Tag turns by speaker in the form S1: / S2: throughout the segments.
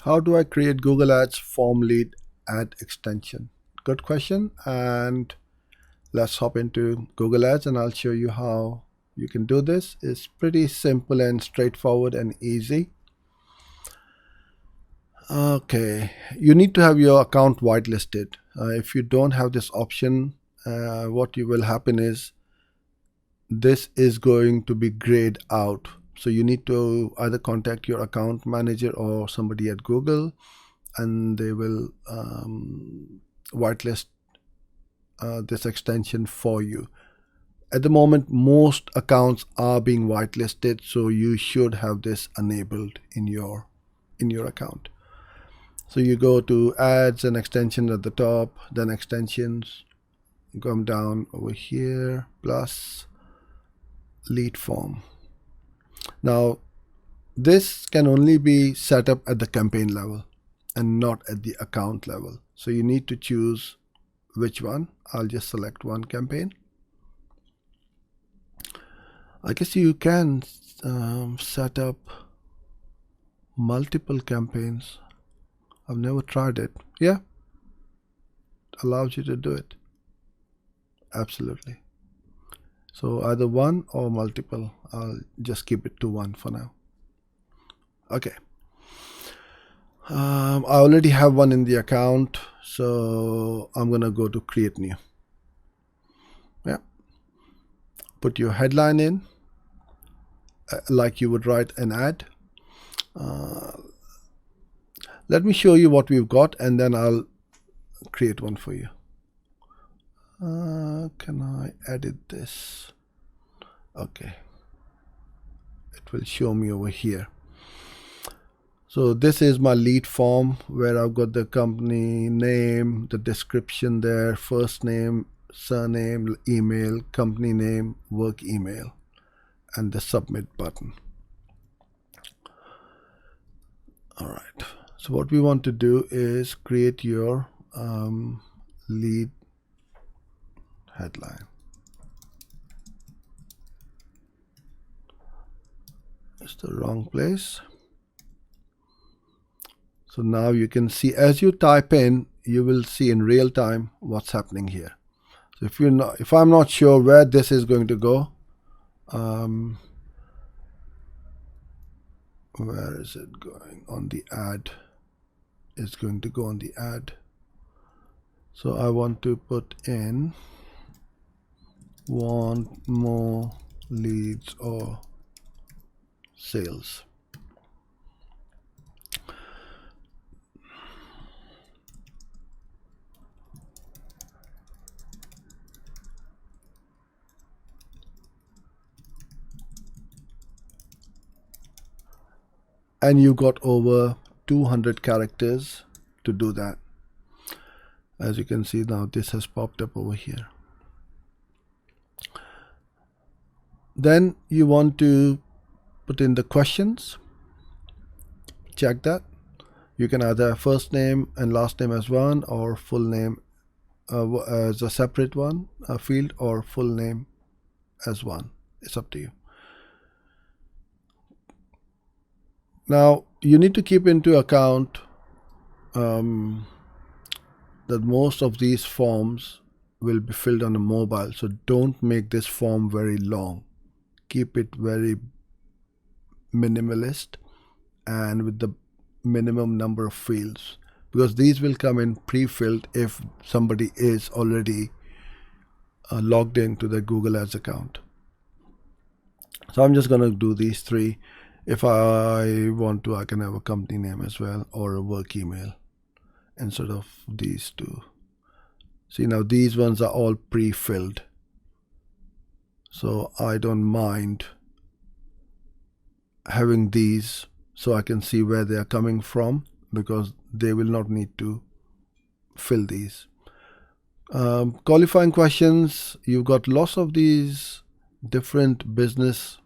S1: How do I create Google Ads form lead ad extension? Good question. And let's hop into Google Ads and I'll show you how you can do this. It's pretty simple and straightforward and easy. Okay, you need to have your account whitelisted. If you don't have this option, what will happen is this is going to be grayed out. So you need to either contact your account manager or somebody at Google, and they will whitelist this extension for you. At the moment, most accounts are being whitelisted, so you should have this enabled in your account. So you go to ads and extensions at the top, then extensions, come down over here, plus lead form. Now this can only be set up at the campaign level and not at the account level. So you need to choose which one. I'll just select one campaign. I guess you can set up multiple campaigns. I've never tried it. Yeah, it allows you to do it. Absolutely. So either one or multiple. I'll just keep it to one for now. Okay. I already have one in the account, so I'm gonna go to create new. Yeah. Put your headline in, like you would write an ad. Let me show you what we've got, and then I'll create one for you. Can I edit this? Okay. It will show me over here. So this is my lead form where I've got the company name, the description there, first name, surname, email, company name, work email, and the submit button. All right. So what we want to do is create your lead headline. It's the wrong place. So now you can see, as you type in, you will see in real time what's happening here. So if I'm not sure where this is going to go, where is it going? On the ad. It's going to go on the ad. So I want to put in want more leads or sales. And you got over 200 characters to do that. As you can see now, this has popped up over here. Then you want to put in the questions. Check that. You can either have first name and last name as one, or full name as a separate one, a field, or full name as one. It's up to you. Now you need to keep into account that most of these forms will be filled on a mobile, so don't make this form very long. Keep it very minimalist and with the minimum number of fields, because these will come in pre-filled if somebody is already logged into the Google Ads account. So I'm just going to do these three. If I want to, I can have a company name as well, or a work email instead of these two. See, now these ones are all pre-filled, so I don't mind having these so I can see where they are coming from, because they will not need to fill these. Qualifying questions, you've got lots of these different business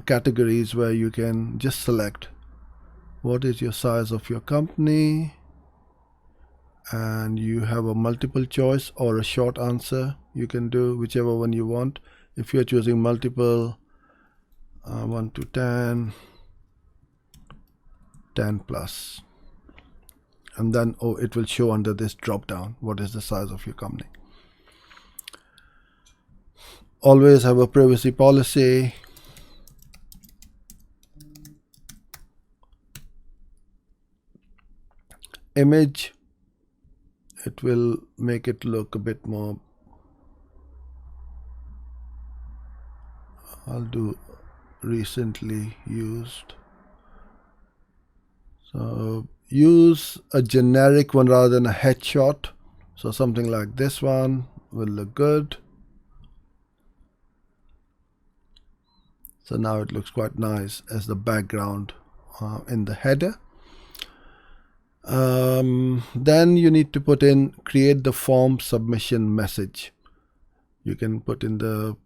S1: categories where you can just select what is your size of your company, and you have a multiple choice or a short answer. You can do whichever one you want. If you're choosing multiple, 1 to 10, 10 plus. And then it will show under this drop down what is the size of your company. Always have a privacy policy. Image, it will make it look a bit more. I'll do recently used. So use a generic one rather than a headshot. So something like this one will look good. So now it looks quite nice as the background in the header. Then you need to put in create the form submission message. You can put in the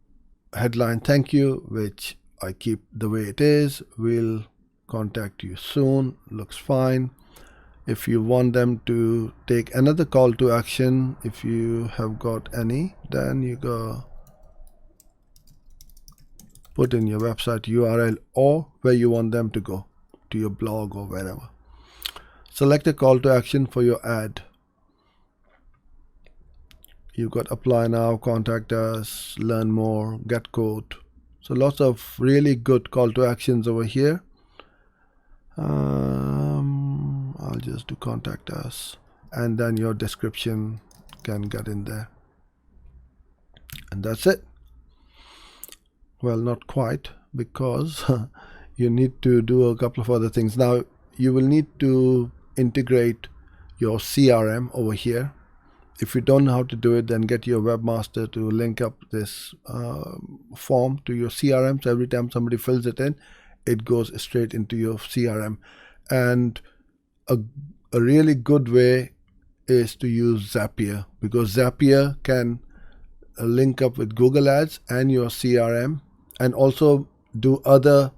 S1: headline thank you, which I keep the way it is. We'll contact you soon. Looks fine. If you want them to take another call to action, if you have got any, then you go put in your website URL or where you want them to go, to your blog or wherever. Select a call to action for your ad. You've got apply now, contact us, learn more, get quote. So lots of really good call to actions over here. I'll just do contact us, and then your description can get in there. And that's it. Well, not quite, because you need to do a couple of other things. Now, you will need to integrate your CRM over here. If you don't know how to do it, then get your webmaster to link up this form to your CRM. So every time somebody fills it in, it goes straight into your CRM. And a really good way is to use Zapier, because Zapier can link up with Google Ads and your CRM, and also do other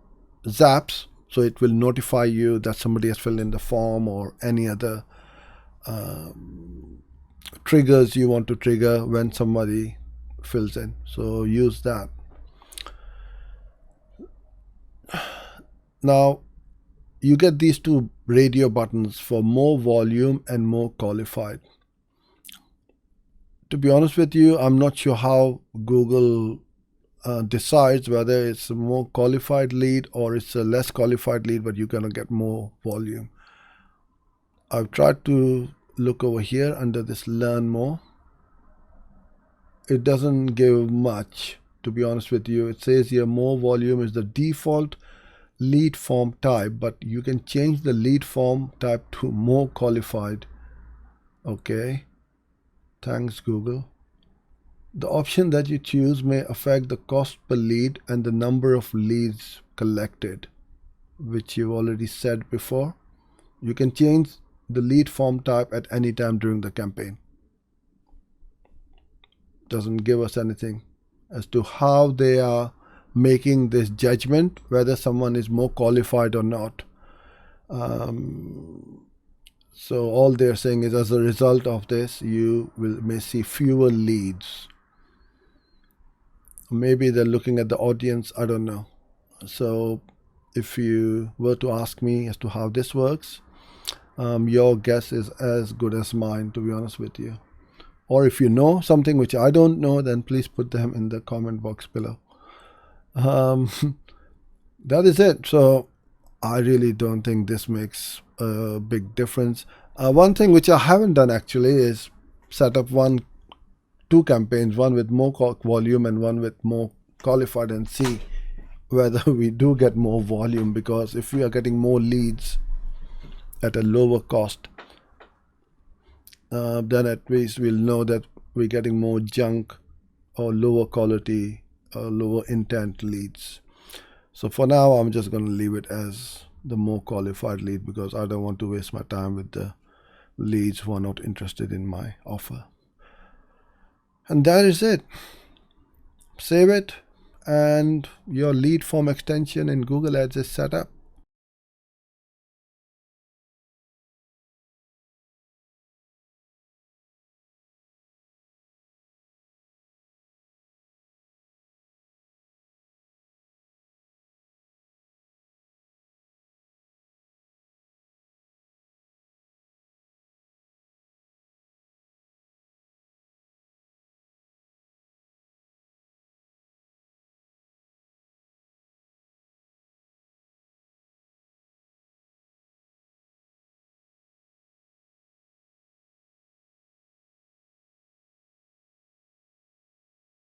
S1: zaps. So it will notify you that somebody has filled in the form, or any other triggers you want to trigger when somebody fills in. So use that. Now you get these two radio buttons for more volume and more qualified. To be honest with you, I'm not sure how Google decides whether it's a more qualified lead or it's a less qualified lead, but you're going to get more volume. I've tried to look over here under this learn more. It doesn't give much, to be honest with you. It says here more volume is the default lead form type, but you can change the lead form type to more qualified. Okay, thanks Google. The option that you choose may affect the cost per lead and the number of leads collected, which you've already said before. You can change the lead form type at any time during the campaign. Doesn't give us anything as to how they are making this judgment whether someone is more qualified or not. So all they're saying is, as a result of this, you may see fewer leads. Maybe they're looking at the audience, I don't know. So if you were to ask me as to how this works, your guess is as good as mine, to be honest with you. Or if you know something which I don't know, then please put them in the comment box below. That is it. So I really don't think this makes a big difference. One thing which I haven't done actually is set up two campaigns, one with more volume and one with more qualified, and see whether we do get more volume, because if we are getting more leads at a lower cost, then at least we'll know that we're getting more junk or lower quality or lower intent leads. So for now, I'm just going to leave it as the more qualified lead, because I don't want to waste my time with the leads who are not interested in my offer. And that is it. Save it, and your lead form extension in Google Ads is set up.